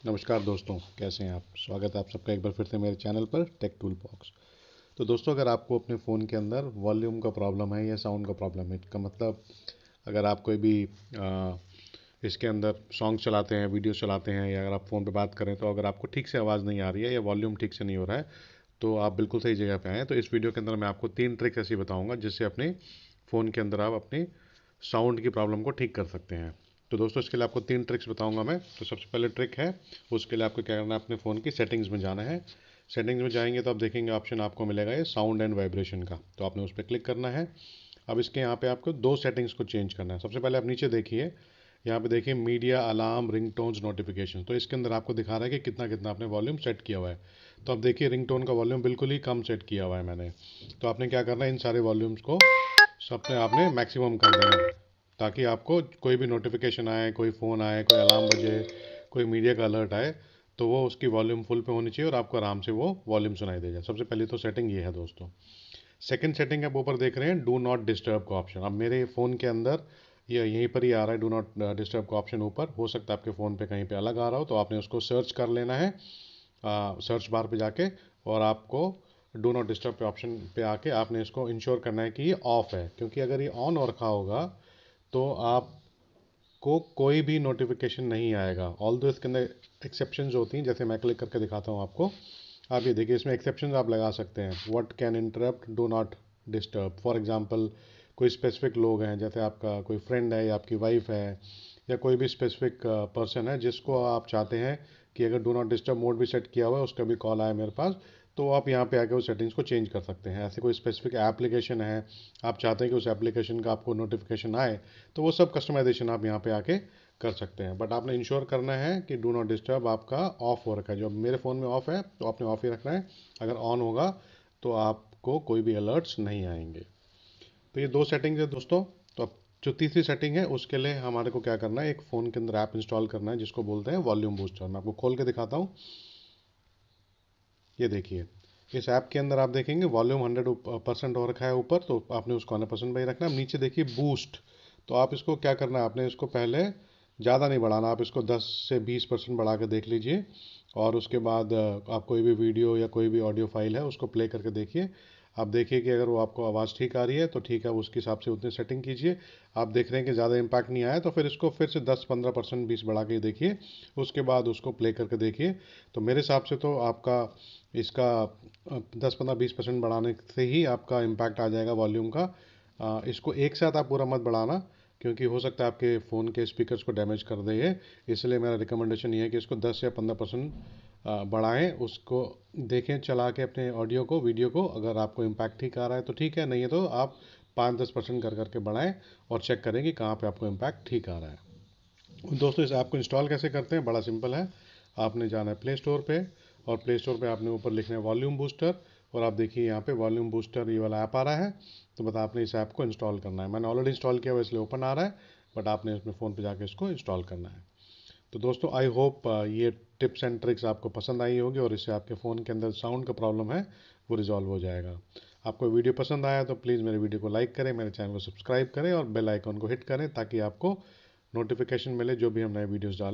नमस्कार दोस्तों, कैसे हैं आप। स्वागत है आप सबका एक बार फिर से मेरे चैनल पर टेक टूल बॉक्स। तो दोस्तों, अगर आपको अपने फ़ोन के अंदर वॉल्यूम का प्रॉब्लम है या साउंड का प्रॉब्लम है, इसका मतलब अगर आप कोई भी इसके अंदर सॉन्ग चलाते हैं, वीडियो चलाते हैं, या अगर आप फ़ोन पे बात करें तो अगर आपको ठीक से आवाज़ नहीं आ रही है या वॉल्यूम ठीक से नहीं हो रहा है, तो आप बिल्कुल सही जगह पे आए हैं। तो इस वीडियो के अंदर मैं आपको 3 ट्रिक्स ऐसी बताऊंगा जिससे अपने फ़ोन के अंदर आप अपनी साउंड की प्रॉब्लम को ठीक कर सकते हैं। तो दोस्तों, इसके लिए आपको 3 ट्रिक्स बताऊंगा मैं। तो सबसे पहले ट्रिक है, उसके लिए आपको क्या करना है, अपने फ़ोन की सेटिंग्स में जाना है। सेटिंग्स में जाएंगे तो आप देखेंगे ऑप्शन आपको मिलेगा ये साउंड एंड वाइब्रेशन का, तो आपने उस पर क्लिक करना है। अब इसके यहाँ पे आपको 2 सेटिंग्स को चेंज करना है। सबसे पहले आप नीचे देखिए, यहाँ पे देखिए मीडिया, अलार्म, रिंगटोन्स, नोटिफिकेशन। तो इसके अंदर आपको दिखा रहा है कि कितना कितना आपने वॉल्यूम सेट किया हुआ है। तो अब देखिए, रिंगटोन का वॉल्यूम बिल्कुल ही कम सेट किया हुआ है मैंने। तो आपने क्या करना है, इन सारे वॉल्यूम्स को सब पे आपने मैक्सिमम कर देना है, ताकि आपको कोई भी नोटिफिकेशन आए, कोई फ़ोन आए, कोई अलार्म बजे, कोई मीडिया का अलर्ट आए, तो वो उसकी वॉल्यूम फुल पे होनी चाहिए और आपको आराम से वो वॉल्यूम सुनाई देगा। सबसे पहले तो सेटिंग ये है दोस्तों। सेकंड सेटिंग आप ऊपर देख रहे हैं, डू नॉट डिस्टर्ब का ऑप्शन। अब मेरे फ़ोन के अंदर ये यहीं पर ही आ रहा है, डू नॉट डिस्टर्ब का ऑप्शन ऊपर। हो सकता है आपके फ़ोन पे कहीं पे अलग आ रहा हो, तो आपने उसको सर्च कर लेना है सर्च बार पे जाके, और आपको डू नॉट डिस्टर्ब पे ऑप्शन पे आके आपने इसको इंश्योर करना है कि ये ऑफ है, क्योंकि अगर ये ऑन हो रखा होगा तो आपको कोई भी नोटिफिकेशन नहीं आएगा। ऑल दो इसके अंदर एक्सेप्शंस होती हैं, जैसे मैं क्लिक करके दिखाता हूँ आपको। आप ये देखिए, इसमें एक्सेप्शंस आप लगा सकते हैं। What can interrupt do not disturb, for example कोई स्पेसिफिक लोग हैं, जैसे आपका कोई फ्रेंड है या आपकी वाइफ है, या कोई भी स्पेसिफिक पर्सन है जिसको आप चाहते हैं कि अगर डू नॉट डिस्टर्ब मोड भी सेट किया हुआ है, उसका भी कॉल आए मेरे पास, तो आप यहाँ पे आके उस सेटिंग्स को चेंज कर सकते हैं। ऐसे कोई स्पेसिफिक एप्लीकेशन है, आप चाहते हैं कि उस एप्लीकेशन का आपको नोटिफिकेशन आए, तो वो सब कस्टमाइजेशन आप यहाँ पे आके कर सकते हैं। बट आपने इंश्योर करना है कि डू नॉट डिस्टर्ब आपका ऑफ हो रखा है। जो मेरे फ़ोन में ऑफ है, तो आपने ऑफ ही रखना है। अगर ऑन होगा तो आपको कोई भी अलर्ट्स नहीं आएंगे। तो ये 2 सेटिंग है दोस्तों। तो अब जो तीसरी सेटिंग है, उसके लिए हमारे को क्या करना है, एक फ़ोन के अंदर ऐप इंस्टॉल करना है जिसको बोलते हैं वॉल्यूम बूस्टर। मैं आपको खोल के दिखाता हूँ। ये देखिए, इस ऐप के अंदर आप देखेंगे वॉल्यूम 100% हो रखा है ऊपर, तो आपने उसको 100% पे ही रखना है। अब नीचे देखिए बूस्ट, तो आप इसको क्या करना है, आपने इसको पहले ज़्यादा नहीं बढ़ाना, आप इसको 10 से 20% बढ़ा के देख लीजिए। और उसके बाद आप कोई भी वीडियो या कोई भी ऑडियो फाइल है उसको प्ले करके देखिए। आप देखिए कि अगर वो आपको आवाज़ ठीक आ रही है तो ठीक है, उसके हिसाब से उतनी सेटिंग कीजिए। आप देख रहे हैं कि ज़्यादा इम्पैक्ट नहीं आया, तो फिर इसको फिर से 10-15% 20 बढ़ा के देखिए। उसके बाद उसको प्ले करके देखिए। तो मेरे हिसाब से तो आपका इसका 10-15-20% बढ़ाने से ही आपका इम्पैक्ट आ जाएगा वॉल्यूम का। इसको एक साथ आप पूरा मत बढ़ाना, क्योंकि हो सकता है आपके फ़ोन के स्पीकर्स को डैमेज कर दे ये। इसलिए मेरा रिकमेंडेशन ये है कि इसको 10 या 15% बढ़ाएं। उसको देखें चला के अपने ऑडियो को, वीडियो को। अगर आपको इम्पैक्ट ठीक आ रहा है तो ठीक है, नहीं है तो आप 5-10% कर करके बढ़ाएं और चेक करें कि कहाँ पे आपको इम्पैक्ट ठीक आ रहा है। दोस्तों, इस ऐप को इंस्टॉल कैसे करते हैं, बड़ा सिंपल है। आपने जाना है प्ले स्टोर पे, और प्ले स्टोर पे आपने ऊपर लिखना है वॉल्यूम बूस्टर, और आप देखिए यहाँ पे वॉल्यूम बूस्टर ये वाला ऐप आ रहा है। तो बस आपने इस ऐप को इंस्टॉल करना है। मैंने ऑलरेडी इंस्टॉल किया हुआ इसलिए ओपन आ रहा है, बट आपने अपने फ़ोन पे जाके इसको इंस्टॉल करना है। तो दोस्तों, आई होप ये टिप्स एंड ट्रिक्स आपको पसंद आई होगी, और इससे आपके फ़ोन के अंदर साउंड का प्रॉब्लम है वो रिजॉल्व हो जाएगा। आपको वीडियो पसंद आया तो प्लीज़ मेरे वीडियो को लाइक करें, मेरे चैनल को सब्सक्राइब करें और बेल आइकन को हिट करें, ताकि आपको नोटिफिकेशन मिले जो भी हम नए वीडियोस डालें।